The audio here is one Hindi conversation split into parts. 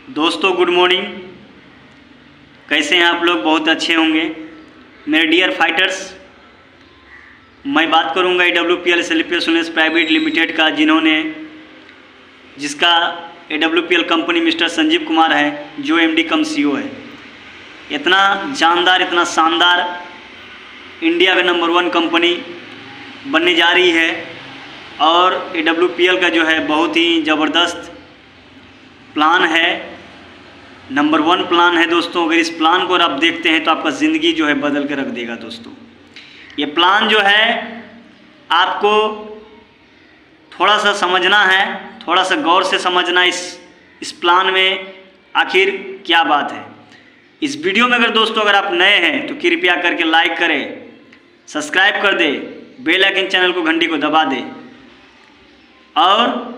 दोस्तों गुड मॉर्निंग। कैसे हैं आप लोग? बहुत अच्छे होंगे मेरे डियर फाइटर्स। मैं बात करूंगा AWPL sleeper solutions private limited का, जिसका AWPL company mister Sanjeev Kumar है, जो MD कम CEO है। इतना जानदार, इतना शानदार इंडिया का नंबर 1 कंपनी बनने जा रही है। और AWPL का जो है बहुत ही ज़बरदस्त प्लान है, नंबर 1 प्लान है दोस्तों। अगर इस प्लान को आप देखते हैं तो आपका ज़िंदगी जो है बदल के रख देगा दोस्तों। ये प्लान जो है आपको थोड़ा सा समझना है, थोड़ा सा गौर से समझना इस प्लान में आखिर क्या बात है। इस वीडियो में अगर आप नए हैं तो कृपया करके लाइक करें, सब्सक्राइब कर दे, बेल आइकन चैनल को घंटी को दबा दे। और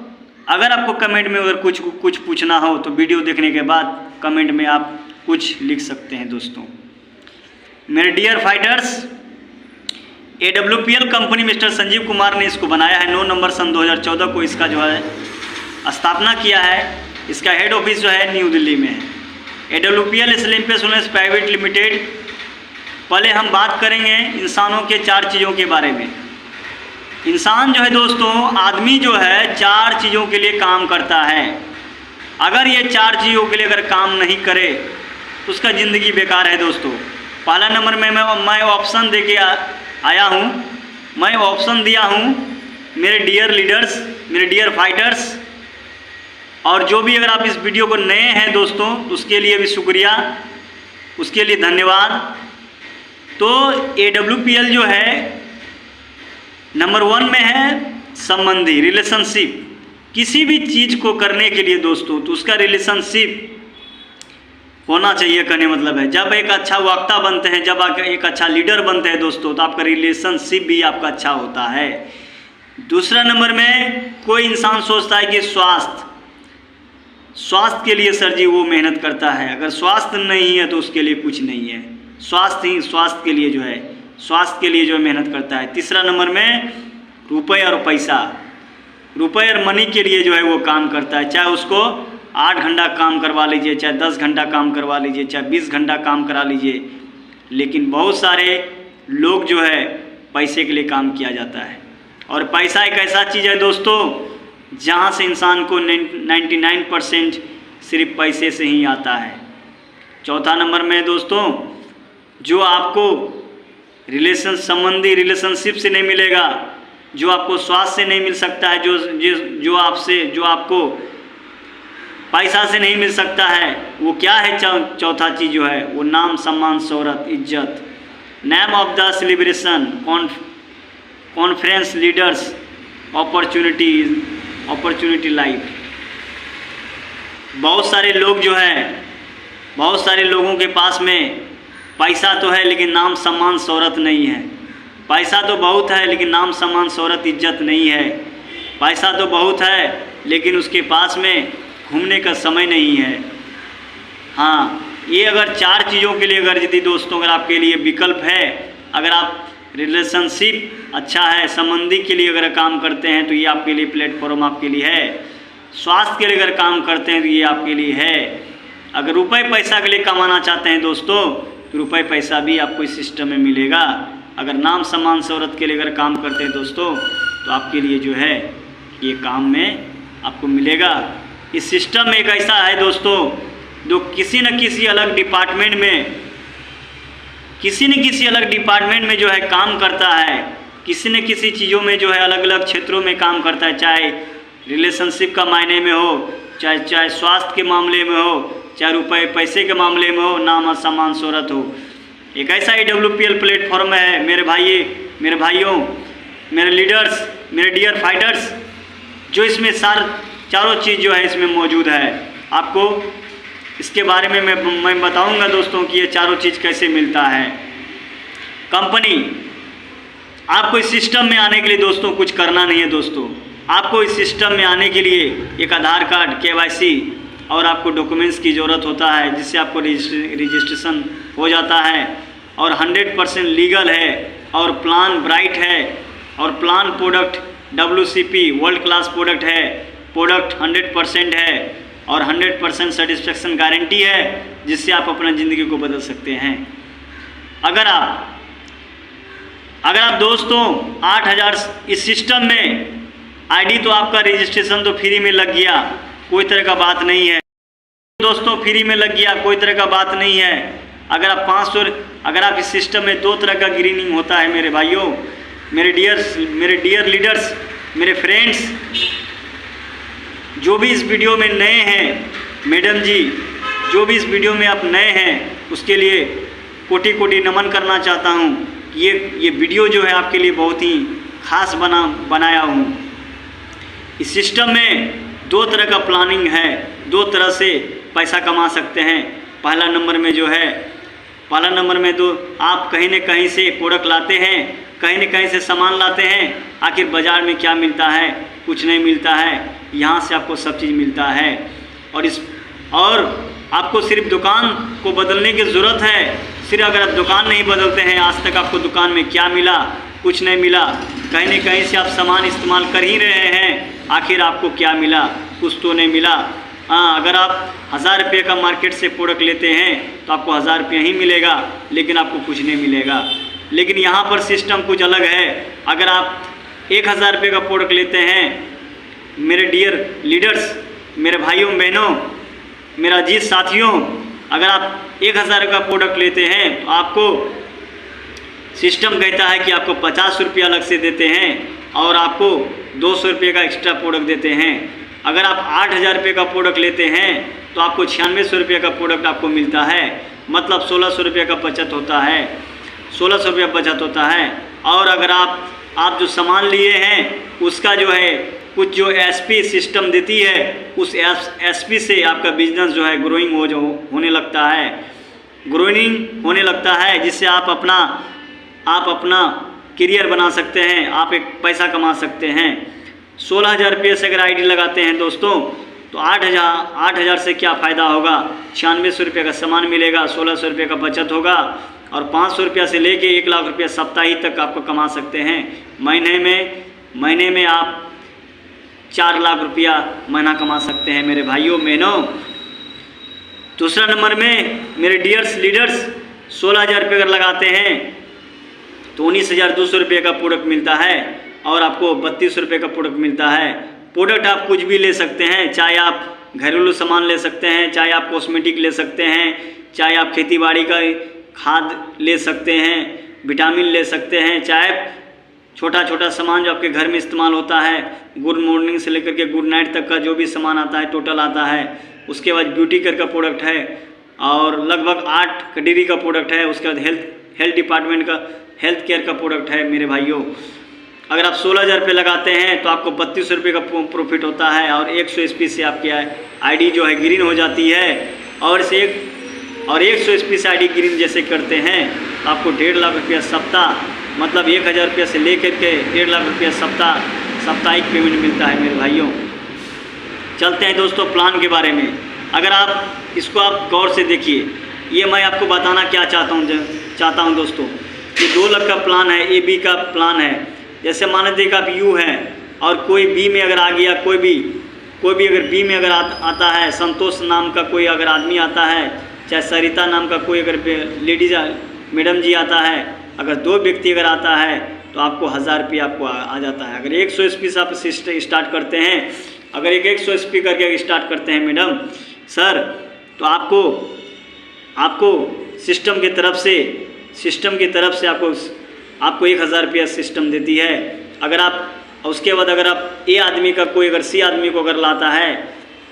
अगर आपको कमेंट में अगर कुछ पूछना हो तो वीडियो देखने के बाद कमेंट में आप कुछ लिख सकते हैं दोस्तों। मेरे dear fighters, AWPL company mister Sanjeev Kumar ने इसको बनाया है। 9 नवंबर सन 2014 को इसका जो है स्थापना किया है। इसका हेड ऑफिस जो है न्यू दिल्ली में है। AWPL sleeper solutions private limited. पहले हम बात करेंगे इंसानों के 4 चीज़ों के बारे में। इंसान जो है दोस्तों, आदमी जो है 4 चीज़ों के लिए काम करता है। अगर ये 4 चीज़ों के लिए अगर काम नहीं करे तो उसका ज़िंदगी बेकार है दोस्तों। पहला नंबर में मैं ऑप्शन दे के आया हूँ, मैं ऑप्शन दिया हूँ मेरे डियर लीडर्स, मेरे डियर फाइटर्स। और जो भी अगर आप इस वीडियो को नए हैं दोस्तों, उसके लिए भी शुक्रिया, उसके लिए धन्यवाद। तो AWPL जो है नंबर 1 में है संबंधी, रिलेशनशिप। किसी भी चीज़ को करने के लिए दोस्तों तो उसका रिलेशनशिप होना चाहिए। कहने मतलब है, जब एक अच्छा वक्ता बनते हैं, जब आप एक अच्छा लीडर बनते हैं दोस्तों, तो आपका रिलेशनशिप भी आपका अच्छा होता है। दूसरा नंबर में कोई इंसान सोचता है कि स्वास्थ्य के लिए सर जी वो मेहनत करता है। अगर स्वास्थ्य नहीं है तो उसके लिए कुछ नहीं है। स्वास्थ्य के लिए जो है, स्वास्थ्य के लिए जो मेहनत करता है। तीसरा नंबर में रुपये और पैसा, रुपये और मनी के लिए जो है वो काम करता है। चाहे उसको 8 घंटा काम करवा लीजिए, चाहे 10 घंटा काम करवा लीजिए, चाहे 20 घंटा काम करा लीजिए, लेकिन बहुत सारे लोग जो है पैसे के लिए काम किया जाता है। और पैसा एक ऐसा चीज़ है दोस्तों जहाँ से इंसान को 99% सिर्फ पैसे से ही आता है। चौथा नंबर में दोस्तों, जो आपको रिलेशनशिप से नहीं मिलेगा, जो आपको स्वास्थ्य से नहीं मिल सकता है, जो आपको पैसा से नहीं मिल सकता है, वो क्या है? चौथा चीज़ जो है वो नाम, सम्मान, शोहरत, इज्जत। Name of the celebration conference leaders, opportunity life. बहुत सारे लोग जो है, बहुत सारे लोगों के पास में पैसा तो है लेकिन नाम, सम्मान, शोहरत नहीं है। पैसा तो बहुत है लेकिन नाम, सम्मान, शोहरत, इज्जत नहीं है। पैसा तो बहुत है लेकिन उसके पास में घूमने का समय नहीं है। हाँ, ये अगर 4 चीज़ों के लिए अगर यदि दोस्तों अगर आपके लिए विकल्प है, अगर आप रिलेशनशिप अच्छा है, संबंधी के लिए अगर काम करते हैं तो ये आपके लिए प्लेटफॉर्म आपके लिए है। स्वास्थ्य के लिए अगर काम करते हैं तो ये आपके लिए है। अगर रुपये पैसा के लिए कमाना चाहते हैं दोस्तों तो रुपये पैसा भी आपको इस सिस्टम में मिलेगा। अगर नाम, सम्मान, शोहरत के लिए अगर काम करते हैं दोस्तों तो आपके लिए जो है ये काम में आपको मिलेगा। इस सिस्टम में एक ऐसा है दोस्तों जो किसी न किसी अलग डिपार्टमेंट में जो है काम करता है, किसी न किसी चीज़ों में जो है अलग अलग क्षेत्रों में काम करता है। चाहे रिलेशनशिप का मायने में हो, चाहे स्वास्थ्य के मामले में हो, चाहे रुपये पैसे के मामले में हो, नाम, सम्मान, शोहरत हो। एक ऐसा AWPL प्लेटफॉर्म है मेरे भाइयों, मेरे लीडर्स, मेरे डियर फाइटर्स, जो इसमें चारों चीज़ जो है इसमें मौजूद है। आपको इसके बारे में मैं बताऊंगा दोस्तों कि ये चारों चीज़ कैसे मिलता है। कंपनी आपको इस सिस्टम में आने के लिए दोस्तों कुछ करना नहीं है दोस्तों। आपको इस सिस्टम में आने के लिए एक आधार कार्ड, KYC और आपको डॉक्यूमेंट्स की ज़रूरत होता है, जिससे आपको रजिस्ट्रेशन हो जाता है। और 100% लीगल है, और प्लान ब्राइट है, और plan product WCP world class product है, प्रोडक्ट 100% है। और 100% सेटिस्फेक्शन गारंटी है, जिससे आप अपना ज़िंदगी को बदल सकते हैं। अगर आप दोस्तों 8000 इस सिस्टम में आईडी तो आपका रजिस्ट्रेशन तो फ्री में लग गया, कोई तरह का बात नहीं है दोस्तों, फ्री में लग गया, कोई तरह का बात नहीं है। अगर आप 500 अगर आप इस सिस्टम में 2 तरह का ग्रीनिंग होता है मेरे भाइयों, मेरे डियर लीडर्स, मेरे फ्रेंड्स, जो भी इस वीडियो में नए हैं, मैडम जी जो भी इस वीडियो में आप नए हैं उसके लिए कोटि कोटि नमन करना चाहता हूँ। ये वीडियो जो है आपके लिए बहुत ही खास बनाया हूँ। इस सिस्टम में 2 तरह का प्लानिंग है, 2 तरह से पैसा कमा सकते हैं। पहला नंबर में तो आप कहीं न कहीं से प्रोडक्ट लाते हैं, कहीं न कहीं से सामान लाते हैं। आखिर बाज़ार में क्या मिलता है? कुछ नहीं मिलता है। यहाँ से आपको सब चीज़ मिलता है और आपको सिर्फ दुकान को बदलने की ज़रूरत है। सिर्फ अगर आप दुकान नहीं बदलते हैं, आज तक आपको दुकान में क्या मिला? कुछ नहीं मिला। कहीं न कहीं से आप सामान इस्तेमाल कर ही रहे हैं, आखिर आपको क्या मिला? कुछ तो नहीं मिला। हाँ, अगर आप 1000 रुपये का मार्केट से प्रोडक्ट लेते हैं तो आपको 1000 रुपये ही मिलेगा, लेकिन आपको कुछ नहीं मिलेगा। लेकिन यहाँ पर सिस्टम कुछ अलग है। अगर आप 1000 रुपये का प्रोडक्ट लेते हैं, मेरे डियर लीडर्स, मेरे भाइयों बहनों, मेरा अजीज साथियों, अगर आप 1000 का प्रोडक्ट लेते हैं तो आपको सिस्टम कहता है कि आपको 50 रुपये अलग से देते हैं और आपको 200 रुपये का एक्स्ट्रा प्रोडक्ट देते हैं। अगर आप 8000 रुपये का प्रोडक्ट लेते हैं तो आपको 9600 रुपये का प्रोडक्ट आपको मिलता है, मतलब 1600 रुपये का बचत होता है, 1600 रुपये बचत होता है। और अगर आप जो सामान लिए हैं उसका जो है कुछ जो एसपी सिस्टम देती है, उस एसपी से आपका बिजनेस जो है ग्रोइंग होने लगता है, जिससे आप अपना करियर बना सकते हैं, आप एक पैसा कमा सकते हैं। 16000 रुपये से अगर आईडी लगाते हैं दोस्तों तो 8000 से क्या फ़ायदा होगा? 9600 रुपये का सामान मिलेगा, 1600 रुपये का बचत होगा और 500 रुपया से लेके 1 लाख रुपया साप्ताहिक तक आपको कमा सकते हैं। महीने में आप 4 लाख रुपया महीना कमा सकते हैं मेरे भाइयों बहनों। दूसरा नंबर में मेरे डियर्स लीडर्स, 16000 रुपये अगर लगाते हैं तो 19200 रुपये का प्रोडक्ट मिलता है और आपको 3200 रुपये का प्रोडक्ट मिलता है। प्रोडक्ट आप कुछ भी ले सकते हैं, चाहे आप घरेलू सामान ले सकते हैं, चाहे आप कॉस्मेटिक ले सकते हैं, चाहे आप खेतीबाड़ी का खाद ले सकते हैं, विटामिन ले सकते हैं, चाहे छोटा सामान जो आपके घर में इस्तेमाल होता है, गुड मॉर्निंग से लेकर के गुड नाइट तक का जो भी सामान आता है टोटल आता है। उसके बाद ब्यूटी केयर का प्रोडक्ट है और लगभग 8 कैटेगरी का प्रोडक्ट है। उसके बाद हेल्थ डिपार्टमेंट का हेल्थ केयर का प्रोडक्ट है मेरे भाइयों। अगर आप 16000 रुपये लगाते हैं तो आपको 3200 रुपये का प्रॉफिट होता है और 100 SP से आपकी आईडी जो है ग्रीन हो जाती है। और 100 SP से आईडी ग्रीन जैसे करते हैं तो आपको 1.5 लाख रुपया सप्ताह, मतलब 1000 रुपये से लेकर के 1.5 लाख रुपया साप्ताहिक पेमेंट मिलता है मेरे भाइयों। चलते हैं दोस्तों प्लान के बारे में। अगर आप इसको आप गौर से देखिए, ये मैं आपको बताना क्या चाहता हूँ दोस्तों, ये 2 लाख का प्लान है, AB का प्लान है। जैसे मान लीजिए कि आप U हैं और कोई B में अगर आ गया, कोई भी अगर B में अगर आता है, संतोष नाम का कोई अगर आदमी आता है, चाहे सरिता नाम का कोई अगर लेडीज मैडम जी आता है, अगर 2 व्यक्ति अगर आता है तो आपको 1000 रुपये आपको आ जाता है। अगर 100 SP से आप स्टार्ट करते हैं, अगर 100 SP करके स्टार्ट करते हैं मैडम सर, तो आपको सिस्टम की तरफ से आपको 1000 रुपया सिस्टम देती है। अगर आप उसके बाद अगर आप A आदमी का कोई अगर C आदमी को अगर लाता है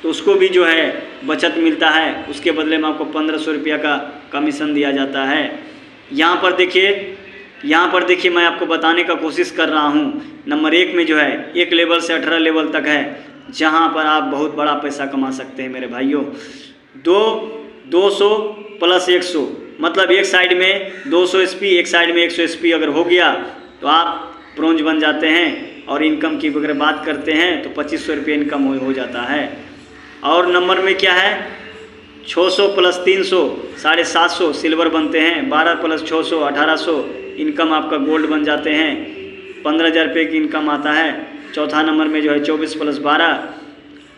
तो उसको भी जो है बचत मिलता है, उसके बदले में आपको 1500 रुपया का कमीशन दिया जाता है। यहाँ पर देखिए मैं आपको बताने का कोशिश कर रहा हूँ। नंबर 1 में जो है 1 लेवल से 18 लेवल तक है, जहाँ पर आप बहुत बड़ा पैसा कमा सकते हैं मेरे भाइयों। 200 + 100 मतलब एक साइड में 200 SP, एक साइड में 100 SP अगर हो गया तो आप ब्रोंज बन जाते हैं। और इनकम की अगर बात करते हैं तो 2500 रुपये इनकम हो जाता है। और नंबर में क्या है 600 + 300 750 सिल्वर बनते हैं, 12 + 600 1800 इनकम आपका गोल्ड बन जाते हैं, 15000 रुपये की इनकम आता है। चौथा नंबर में जो है 24 + 12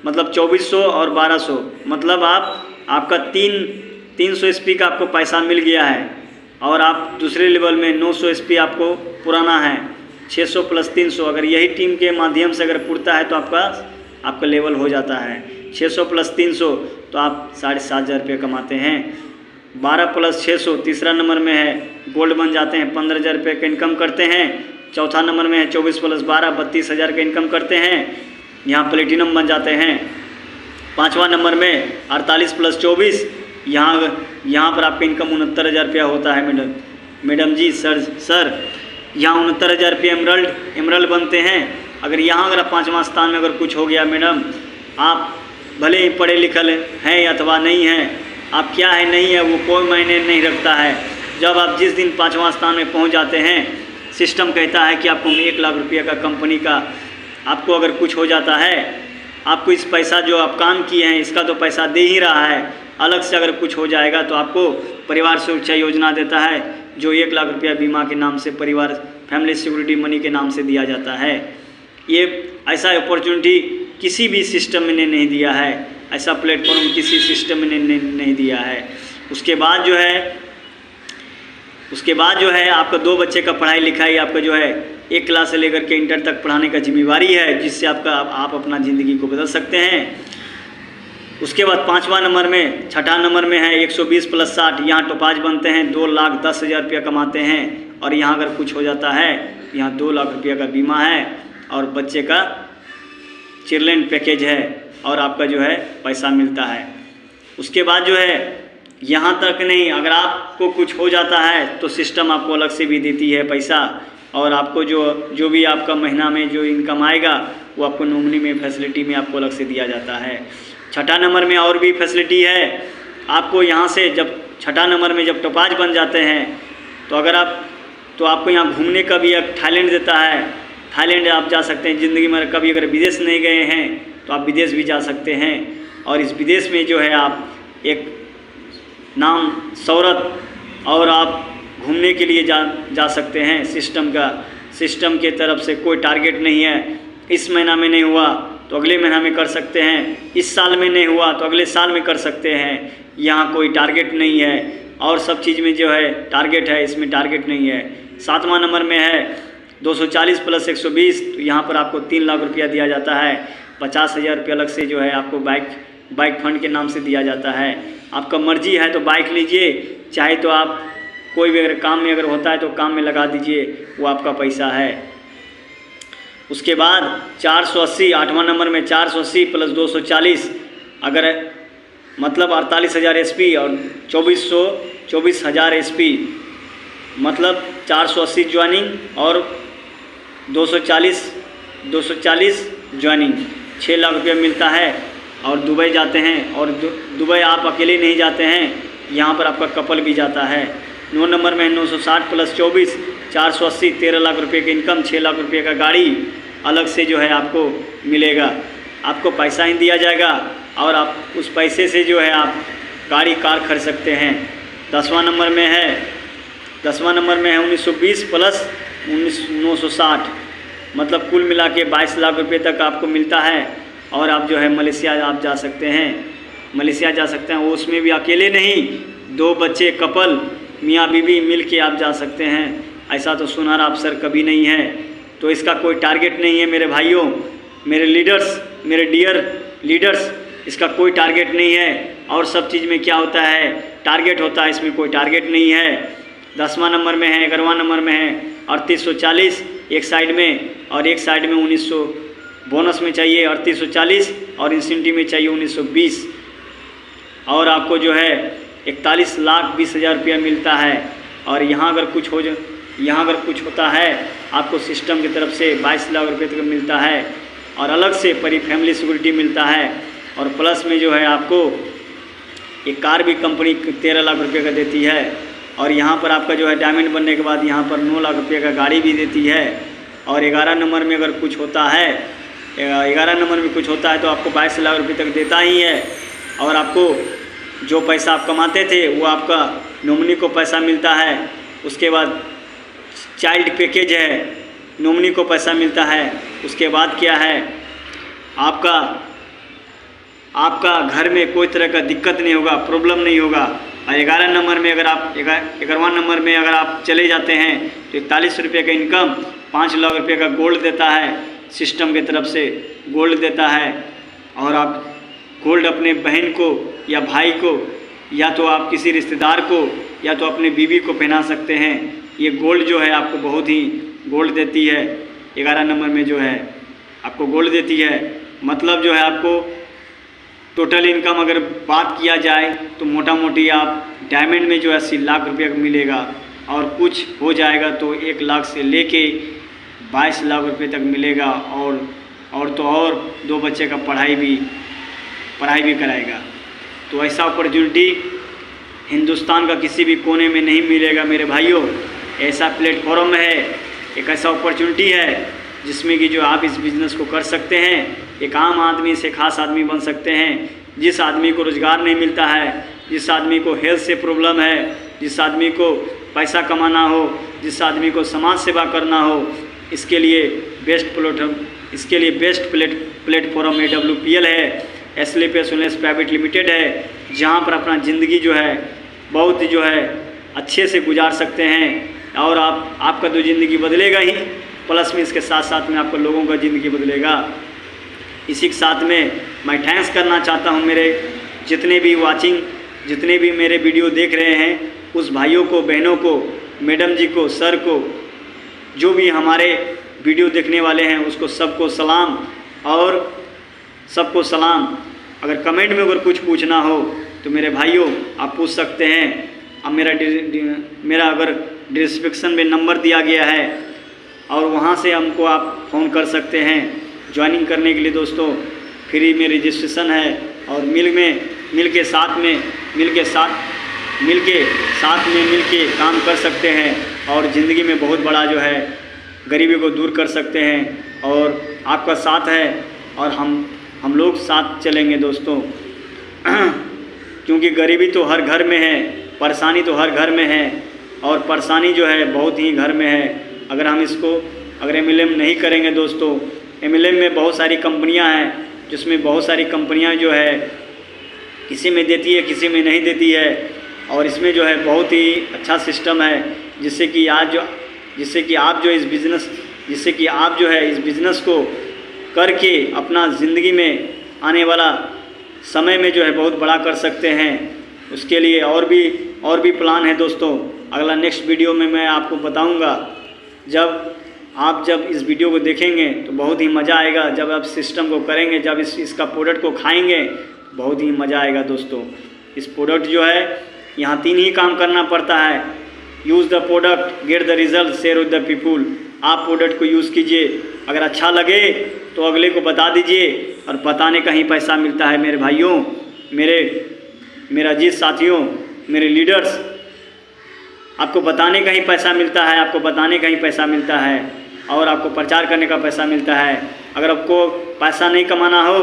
मतलब 2400 और 1200, मतलब आपका 300 एसपी का आपको पैसा मिल गया है। और आप दूसरे लेवल में 900 एसपी आपको पुराना है, 600 प्लस 300, अगर यही टीम के माध्यम से अगर पुरता है तो आपका लेवल हो जाता है। 600 प्लस 300 तो आप 7,500 रुपये कमाते हैं। 12 प्लस 600 तीसरा नंबर में है, गोल्ड बन जाते हैं, 15,000 रुपये का इनकम करते हैं। चौथा नंबर में है 24 प्लस 12 32,000 का इनकम करते हैं, यहाँ प्लेटिनम बन जाते हैं। पाँचवा नंबर में 48 प्लस 24, यहाँ पर आपका इनकम 69,000 रुपया होता है। मैडम जी सर यहाँ 69,000 रुपये एमरल्ड बनते हैं। अगर अगर पाँचवा स्थान में अगर कुछ हो गया मैडम, आप भले ही पढ़े लिखल हैं अथवा नहीं हैं, आप क्या है नहीं है वो कोई मायने नहीं रखता है। जब आप जिस दिन पाँचवा स्थान में पहुंच जाते हैं, सिस्टम कहता है कि आपको 1 लाख रुपये का कंपनी का आपको अगर कुछ हो जाता है, आपको इस पैसा जो आप काम किए हैं इसका तो पैसा दे ही रहा है, अलग से अगर कुछ हो जाएगा तो आपको परिवार सुरक्षा योजना देता है, जो 1 लाख रुपया बीमा के नाम से परिवार फैमिली सिक्योरिटी मनी के नाम से दिया जाता है। ये ऐसा अपॉर्चुनिटी किसी भी सिस्टम में नहीं दिया है, ऐसा प्लेटफॉर्म किसी सिस्टम में नहीं दिया है। उसके बाद जो है आपका 2 बच्चे का पढ़ाई लिखाई आपका जो है 1 क्लास से लेकर के इंटर तक पढ़ाने का जिम्मेवारी है, जिससे आप अपना ज़िंदगी को बदल सकते हैं। उसके बाद 5वां नंबर में, 6ठा नंबर में है 120 प्लस 60, यहाँ टोपाज बनते हैं, 2,10,000 रुपया कमाते हैं। और यहाँ अगर कुछ हो जाता है, यहाँ 2 लाख रुपया का बीमा है और बच्चे का चिल्ड्रन पैकेज है और आपका जो है पैसा मिलता है। उसके बाद जो है यहाँ तक नहीं, अगर आपको कुछ हो जाता है तो सिस्टम आपको अलग से भी देती है पैसा, और आपको जो भी आपका महीना में जो इनकम आएगा वो आपको नॉमिनी में फैसिलिटी में आपको अलग से दिया जाता है। 6ठा नंबर में और भी फैसिलिटी है आपको। यहाँ से जब 6ठा नंबर में जब टोपाज बन जाते हैं तो आपको यहाँ घूमने का भी एक थाईलैंड देता है। थाईलैंड आप जा सकते हैं, ज़िंदगी में कभी अगर विदेश नहीं गए हैं तो आप विदेश भी जा सकते हैं। और इस विदेश में जो है आप एक नाम शोहरत और आप घूमने के लिए जा सकते हैं। सिस्टम के तरफ से कोई टारगेट नहीं है, इस महीना में नहीं हुआ तो अगले महीना में कर सकते हैं, इस साल में नहीं हुआ तो अगले साल में कर सकते हैं। यहाँ कोई टारगेट नहीं है, और सब चीज़ में जो है टारगेट है, इसमें टारगेट नहीं है। 7वां नंबर में है 240 प्लस 120, तो यहाँ पर आपको 3 लाख रुपया दिया जाता है। 50,000 रुपया अलग से जो है आपको बाइक फंड के नाम से दिया जाता है। आपका मर्जी है तो बाइक लीजिए, चाहे तो आप कोई भी अगर काम में अगर होता है तो काम में लगा दीजिए, वो आपका पैसा है। उसके बाद 480, 8वां नंबर में 480 प्लस 240, अगर मतलब 48,000 एसपी और 24,000 एसपी, मतलब 480 ज्वाइनिंग और 240 ज्वाइनिंग, 6 लाख रुपया मिलता है। और दुबई जाते हैं, और दुबई आप अकेले नहीं जाते हैं, यहाँ पर आपका कपल भी जाता है। 9 नंबर में 960 प्लस 24, 480, 13 लाख रुपये की इनकम, 6 लाख रुपये का गाड़ी अलग से जो है आपको मिलेगा। आपको पैसा ही दिया जाएगा और आप उस पैसे से जो है आप कार खरीद सकते हैं। 10वां नंबर में है 1920 प्लस 960, मतलब कुल मिला के 22 लाख रुपये तक आपको मिलता है। और आप जो है मलेशिया आप जा सकते हैं, उसमें भी अकेले नहीं, 2 बच्चे कपल मियाँ बीवी मिल के आप जा सकते हैं। ऐसा तो सुनहरा अवसर कभी नहीं है। तो इसका कोई टारगेट नहीं है मेरे भाइयों, मेरे लीडर्स, मेरे डियर लीडर्स, इसका कोई टारगेट नहीं है। और सब चीज़ में क्या होता है, टारगेट होता है, इसमें कोई टारगेट नहीं है। 10वां नंबर में है, 11वां नंबर में है 3840 एक साइड में, और एक साइड में 1900 बोनस में चाहिए 3840, और इंसेंटिव में चाहिए 1920। और आपको जो है 41,20,000 रुपया मिलता है। और यहाँ अगर कुछ होता है आपको सिस्टम की तरफ से 22 लाख रुपये तक मिलता है, और अलग से फैमिली सिक्योरिटी मिलता है। और प्लस में जो है आपको एक कार भी कंपनी 13 लाख रुपये का देती है। और यहाँ पर आपका जो है डायमंड बनने के बाद यहाँ पर 9 लाख रुपये का गाड़ी भी देती है। और 11 नंबर में अगर कुछ होता है, 11 नंबर में कुछ होता है तो आपको 22 लाख रुपये तक देता ही है। और आपको जो पैसा आप कमाते थे वो आपका नॉमिनी को पैसा मिलता है। उसके बाद चाइल्ड पैकेज है, नॉमिनी को पैसा मिलता है। उसके बाद क्या है, आपका आपका घर में कोई तरह का दिक्कत नहीं होगा, प्रॉब्लम नहीं होगा। और 11 नंबर में अगर आप 11वां नंबर में अगर आप चले जाते हैं तो 41 रुपये का इनकम, 5 लाख रुपये का गोल्ड देता है, सिस्टम की तरफ से गोल्ड देता है। और आप गोल्ड अपने बहन को या भाई को या तो आप किसी रिश्तेदार को या तो अपने बीवी को पहना सकते हैं। ये गोल्ड जो है आपको बहुत ही गोल्ड देती है। 11 नंबर में जो है आपको गोल्ड देती है। मतलब जो है आपको टोटल इनकम अगर बात किया जाए तो मोटा मोटी आप डायमंड में जो है 80 लाख रुपये का मिलेगा, और कुछ हो जाएगा तो 1 लाख से लेके 22 लाख रुपये तक मिलेगा। और तो और 2 बच्चे का पढ़ाई भी कराएगा। तो ऐसा अपॉर्चुनिटी हिंदुस्तान का किसी भी कोने में नहीं मिलेगा मेरे भाइयों। ऐसा प्लेटफॉर्म है, एक ऐसा अपॉर्चुनिटी है जिसमें कि जो आप इस बिज़नेस को कर सकते हैं। एक आम आदमी से खास आदमी बन सकते हैं। जिस आदमी को रोज़गार नहीं मिलता है, जिस आदमी को हेल्थ से प्रॉब्लम है, जिस आदमी को पैसा कमाना हो, जिस आदमी को समाज सेवा करना हो, इसके लिए बेस्ट प्लेटफॉर्म AWPL है, SLPS प्राइवेट लिमिटेड है, जहाँ पर अपना ज़िंदगी जो है बहुत जो है अच्छे से गुजार सकते हैं। और आपका तो ज़िंदगी बदलेगा ही, प्लस में इसके साथ साथ में आपको लोगों का ज़िंदगी बदलेगा। इसी के साथ में मैं थैंक्स करना चाहता हूँ मेरे जितने भी मेरे वीडियो देख रहे हैं, उस भाइयों को, बहनों को, मैडम जी को, सर को, जो भी हमारे वीडियो देखने वाले हैं उसको सबको सलाम और सबको सलाम। अगर कमेंट में अगर कुछ पूछना हो तो मेरे भाइयों आप पूछ सकते हैं। अब मेरा अगर डिस्क्रिप्शन में नंबर दिया गया है और वहाँ से हमको आप फ़ोन कर सकते हैं ज्वाइनिंग करने के लिए। दोस्तों फ्री में रजिस्ट्रेशन है और मिल के साथ में काम कर सकते हैं और ज़िंदगी में बहुत बड़ा जो है गरीबी को दूर कर सकते हैं। और आपका साथ है और हम लोग साथ चलेंगे दोस्तों। क्योंकि गरीबी तो हर घर में है, परेशानी तो हर घर में है, और परेशानी जो है बहुत ही घर में है। अगर MLM नहीं करेंगे दोस्तों, MLM में बहुत सारी कंपनियां हैं, जिसमें बहुत सारी कंपनियां जो है किसी में देती है, किसी में नहीं देती है। और इसमें जो है बहुत ही अच्छा सिस्टम है, जिससे कि आप जो है इस बिज़नेस को करके अपना ज़िंदगी में आने वाला समय में जो है बहुत बड़ा कर सकते हैं। उसके लिए और भी प्लान है दोस्तों। अगला नेक्स्ट वीडियो में मैं आपको बताऊंगा। जब इस वीडियो को देखेंगे तो बहुत ही मज़ा आएगा। जब आप सिस्टम को करेंगे, जब इसका प्रोडक्ट को खाएंगे बहुत ही मज़ा आएगा दोस्तों। इस प्रोडक्ट जो है यहाँ 3 ही काम करना पड़ता है। Use the product, get the result, share with the people. आप प्रोडक्ट को यूज़ कीजिए, अगर अच्छा लगे तो अगले को बता दीजिए, और बताने का ही पैसा मिलता है मेरे भाइयों, मेरे अजीज साथियों, मेरे लीडर्स। आपको बताने का ही पैसा मिलता है, और आपको प्रचार करने का पैसा मिलता है। अगर आपको पैसा नहीं कमाना हो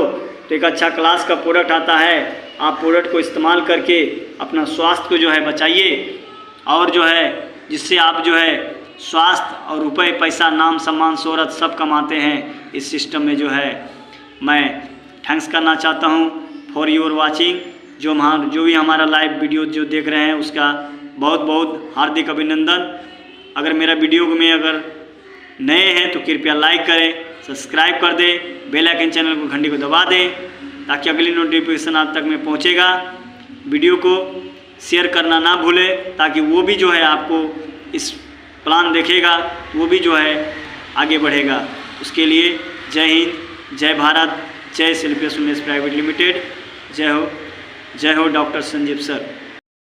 तो एक अच्छा क्लास का प्रोडक्ट आता है, आप प्रोडक्ट को इस्तेमाल करके अपना स्वास्थ्य को जो है बचाइए, और जो है जिससे आप जो है स्वास्थ्य और रुपए, पैसा, नाम, सम्मान, शोहरत सब कमाते हैं। इस सिस्टम में जो है मैं थैंक्स करना चाहता हूँ फॉर योर वाचिंग। जो भी हमारा लाइव वीडियो जो देख रहे हैं उसका बहुत बहुत हार्दिक अभिनंदन। अगर मेरा वीडियो में अगर नए हैं तो कृपया लाइक करें, सब्सक्राइब कर दें, बेल आइकन चैनल को घंटी को दबा दें, ताकि अगली नोटिफिकेशन आप तक में पहुँचेगा। वीडियो को शेयर करना ना भूलें, ताकि वो भी जो है आपको इस प्लान देखेगा, वो भी जो है आगे बढ़ेगा। उसके लिए जय हिंद, जय भारत, जय SLPS प्राइवेट लिमिटेड। जय हो डॉक्टर संजीव सर।